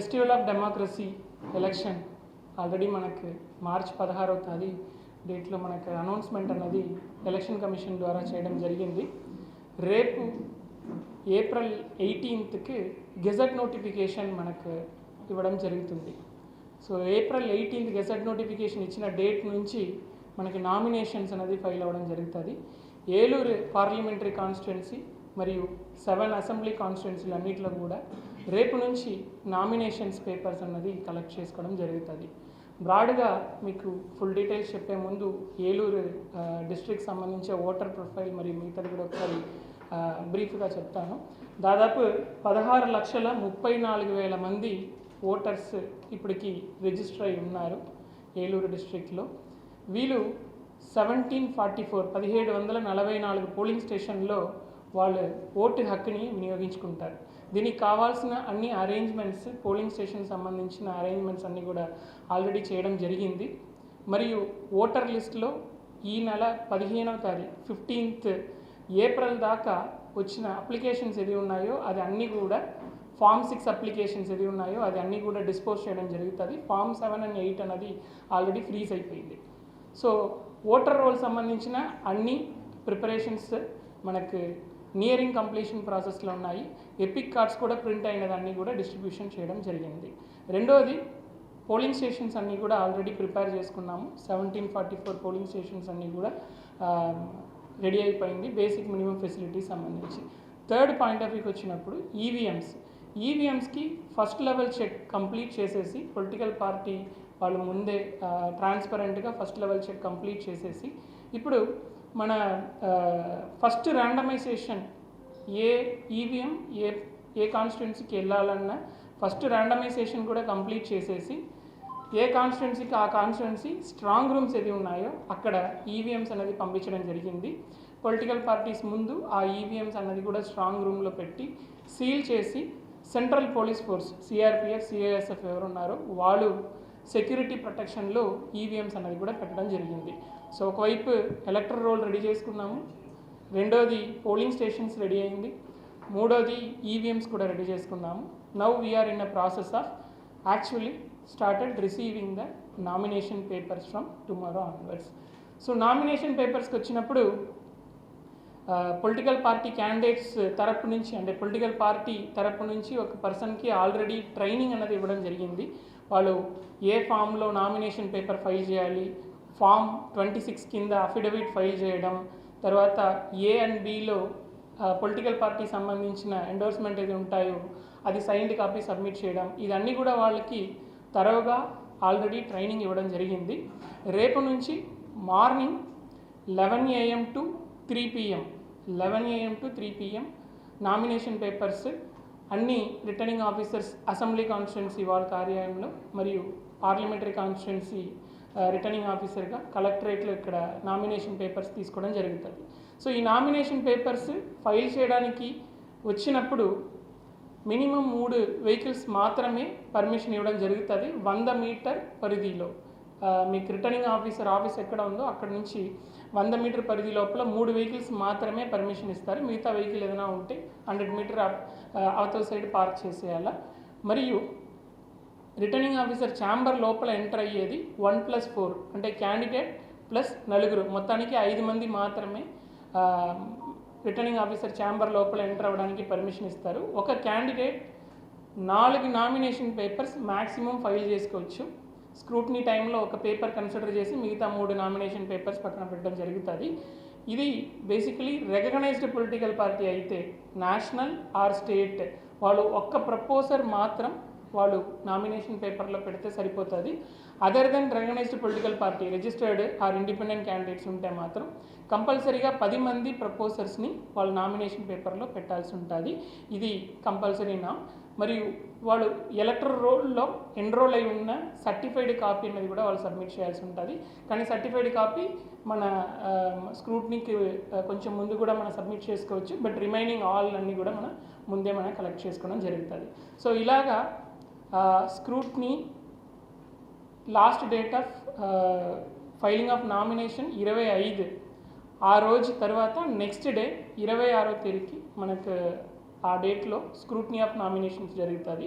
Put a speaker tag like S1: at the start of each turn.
S1: Festival of democracy election already మనకు మార్చి 16వ తేదీ డేట్లో మనకు అనౌన్స్మెంట్ అన్నది ఎలక్షన్ కమిషన్ ద్వారా చేయడం జరిగింది. రేపు ఏప్రిల్ 18కి గెజెట్ నోటిఫికేషన్ మనకు ఇవ్వడం జరుగుతుంది. So April 18th gazette notification ఇచ్చిన డేట్ నుంచి మనకి నామినేషన్స్ అనేది ఫైల్ అవ్వడం జరుగుతుంది. ఏలూరు పార్లమెంటరీ కాన్స్టిట్యున్సీ మరియు 7 అసెంబ్లీ కాన్స్టిట్యున్సీలు అన్నింటిలో కూడా రేపు నుంచి నామినేషన్స్ పేపర్స్ అన్నది కలెక్ట్ చేసుకోవడం జరుగుతుంది. బ్రాడ్గా మీకు ఫుల్ డీటెయిల్స్ చెప్పే ముందు ఏలూరు డిస్ట్రిక్ట్ సంబంధించి ఓటర్ ప్రొఫైల్ మరియు మిగతాది కూడా ఒకసారి బ్రీఫ్గా చెప్తాను. దాదాపు 16,34,000 మంది ఓటర్స్ ఇప్పటికి రిజిస్టర్ అయి ఉన్నారు ఏలూరు డిస్ట్రిక్ట్లో. వీళ్ళు 1744 పోలింగ్ స్టేషన్లో వాళ్ళు ఓటు హక్కుని వినియోగించుకుంటారు. దీనికి కావాల్సిన అన్ని అరేంజ్మెంట్స్, పోలింగ్ స్టేషన్ సంబంధించిన అరేంజ్మెంట్స్ అన్నీ కూడా ఆల్రెడీ చేయడం జరిగింది. మరియు ఓటర్ లిస్టులో ఈ నెల 15వ తారీఖు 15th ఏప్రిల్ దాకా వచ్చిన అప్లికేషన్స్ ఏది ఉన్నాయో అది అన్నీ కూడా ఫామ్ 6 అప్లికేషన్స్ ఏది ఉన్నాయో అది అన్నీ కూడా డిస్పోజ్ చేయడం జరుగుతుంది. ఫామ్ 7 and 8 అనేది ఆల్రెడీ ఫ్రీజ్ అయిపోయింది. సో ఓటర్ రోల్ సంబంధించిన అన్ని ప్రిపరేషన్స్ మనకు నియరింగ్ కంప్లీషన్ ప్రాసెస్లో ఉన్నాయి. ఎపిక్ కార్డ్స్ కూడా ప్రింట్ అయినదాన్ని కూడా డిస్ట్రిబ్యూషన్ చేయడం జరిగింది. రెండోది పోలింగ్ స్టేషన్స్ అన్నీ కూడా ఆల్రెడీ ప్రిపేర్ చేసుకున్నాము. 1744 పోలింగ్ స్టేషన్స్ అన్నీ కూడా రెడీ అయిపోయింది బేసిక్ మినిమం ఫెసిలిటీస్ సంబంధించి. థర్డ్ పాయింట్ ఆఫ్ వ్యూకి వచ్చినప్పుడు ఈవీఎంస్కి ఫస్ట్ లెవెల్ చెక్ కంప్లీట్ చేసేసి పొలిటికల్ పార్టీ వాళ్ళు ముందే ట్రాన్స్పరెంట్గా ఫస్ట్ లెవెల్ చెక్ కంప్లీట్ చేసేసి ఇప్పుడు మన ఫస్ట్ ర్యాండమైజేషన్ ఏ ఈవీఎం ఏ కాన్స్టిట్యున్సీకి వెళ్ళాలన్నా ఫస్ట్ ర్యాండమైజేషన్ కూడా కంప్లీట్ చేసేసి ఏ కాన్స్టిట్యున్సీకి ఆ కాన్స్టిట్యున్సీ స్ట్రాంగ్ రూమ్స్ ఏది ఉన్నాయో అక్కడ ఈవీఎంస్ అనేది పంపించడం జరిగింది. పొలిటికల్ పార్టీస్ ముందు ఆ ఈవీఎంస్ అన్నది కూడా స్ట్రాంగ్ రూమ్లో పెట్టి సీల్ చేసి central police force CRPF CISF ఎవరు ఉన్నారో వాళ్ళు సెక్యూరిటీ ప్రొటెక్షన్లో ఈవీఎంస్ అనేది కూడా పెట్టడం జరిగింది. సో ఒకవైపు ఎలక్టర్ రోల్ రెడీ చేసుకున్నాము, రెండోది పోలింగ్ స్టేషన్స్ రెడీ అయింది, మూడోది ఈవీఎంస్ కూడా రెడీ చేసుకున్నాము. Now we are in a process of actually started receiving the nomination papers from tomorrow onwards. So nomination పేపర్స్కి వచ్చినప్పుడు పొలిటికల్ పార్టీ క్యాండిడేట్స్ తరపు నుంచి అంటే పొలిటికల్ పార్టీ తరపు నుంచి ఒక పర్సన్కి ఆల్రెడీ ట్రైనింగ్ అనేది ఇవ్వడం జరిగింది. వాళ్ళు ఏ ఫామ్లో నామినేషన్ పేపర్ ఫైల్ చేయాలి, ఫామ్ 26 కింద అఫిడవిట్ ఫైల్ చేయడం, తర్వాత ఏ అండ్ బిలో పొలిటికల్ పార్టీ సంబంధించిన ఎండోర్స్మెంట్ ఏది ఉంటాయో అది సైన్డ్ కాపీ సబ్మిట్ చేయడం, ఇదన్నీ కూడా వాళ్ళకి తరోగా ఆల్రెడీ ట్రైనింగ్ ఇవ్వడం జరిగింది. రేపు నుంచి morning 11 AM to 3 PM nomination papers అన్ని రిటర్నింగ్ ఆఫీసర్స్ అసెంబ్లీ కాన్స్టిట్యున్సీ వాళ్ళ కార్యాలయంలో మరియు పార్లమెంటరీ కాన్స్టిట్యున్సీ రిటర్నింగ్ ఆఫీసర్గా కలెక్టరేట్లో ఇక్కడ నామినేషన్ పేపర్స్ తీసుకోవడం జరుగుతుంది. సో ఈ నామినేషన్ పేపర్స్ ఫైల్ చేయడానికి వచ్చినప్పుడు మినిమం 3 వెహికల్స్ మాత్రమే పర్మిషన్ ఇవ్వడం జరుగుతుంది 100 మీటర్ పరిధిలో. మీకు రిటర్నింగ్ ఆఫీసర్ ఆఫీస్ ఎక్కడ ఉందో అక్కడ నుంచి 100 మీటర్ పరిధి లోపల 3 వెహికల్స్ మాత్రమే పర్మిషన్ ఇస్తారు. మిగతా వెహికల్ ఏదైనా ఉంటే 100 మీటర్ అవతల సైడ్ పార్క్ చేసేయాలా. మరియు రిటర్నింగ్ ఆఫీసర్ ఛాంబర్ లోపల ఎంటర్ అయ్యేది 1+4 అంటే క్యాండిడేట్ ప్లస్ 4 మొత్తానికి 5 మంది మాత్రమే రిటర్నింగ్ ఆఫీసర్ ఛాంబర్ లోపల ఎంటర్ అవ్వడానికి పర్మిషన్ ఇస్తారు. ఒక candidate 4 nomination papers maximum file చేసుకోవచ్చు. స్క్రూటినీ టైంలో ఒక పేపర్ కన్సిడర్ చేసి మిగతా 3 నామినేషన్ పేపర్స్ పక్కన పెట్టడం జరుగుతుంది. ఇది బేసికలీ రికగ్నైజ్డ్ పొలిటికల్ పార్టీ అయితే నేషనల్ ఆర్ స్టేట్ వాళ్ళు ఒక్క ప్రపోజర్ మాత్రం వాళ్ళు నామినేషన్ పేపర్లో పెడితే సరిపోతుంది. Other than recognised political party registered or independent candidates ఉంటే మాత్రం కంపల్సరీగా 10 మంది ప్రపోజర్స్ని వాళ్ళు నామినేషన్ పేపర్లో పెట్టాల్సి ఉంటుంది. ఇది కంపల్సరీనా. మరియు వాళ్ళు ఎలక్టర్ రోల్లో ఎన్రోల్ అయి ఉన్న సర్టిఫైడ్ కాపీ అనేది కూడా వాళ్ళు సబ్మిట్ చేయాల్సి ఉంటుంది. కానీ సర్టిఫైడ్ కాపీ మన స్క్రూట్నీకి కొంచెం ముందు కూడా మనం సబ్మిట్ చేసుకోవచ్చు. బట్ రిమైనింగ్ ఆల్ అన్నీ కూడా మనం ముందే మనం కలెక్ట్ చేసుకోవడం జరుగుతుంది. సో ఇలాగా scrutiny last date of filing of nomination 25 ఆ రోజు తర్వాత నెక్స్ట్ డే 26వ తేదీకి మనకు ఆ డేట్లో స్క్రూట్నీ ఆఫ్ నామినేషన్స్ జరుగుతుంది.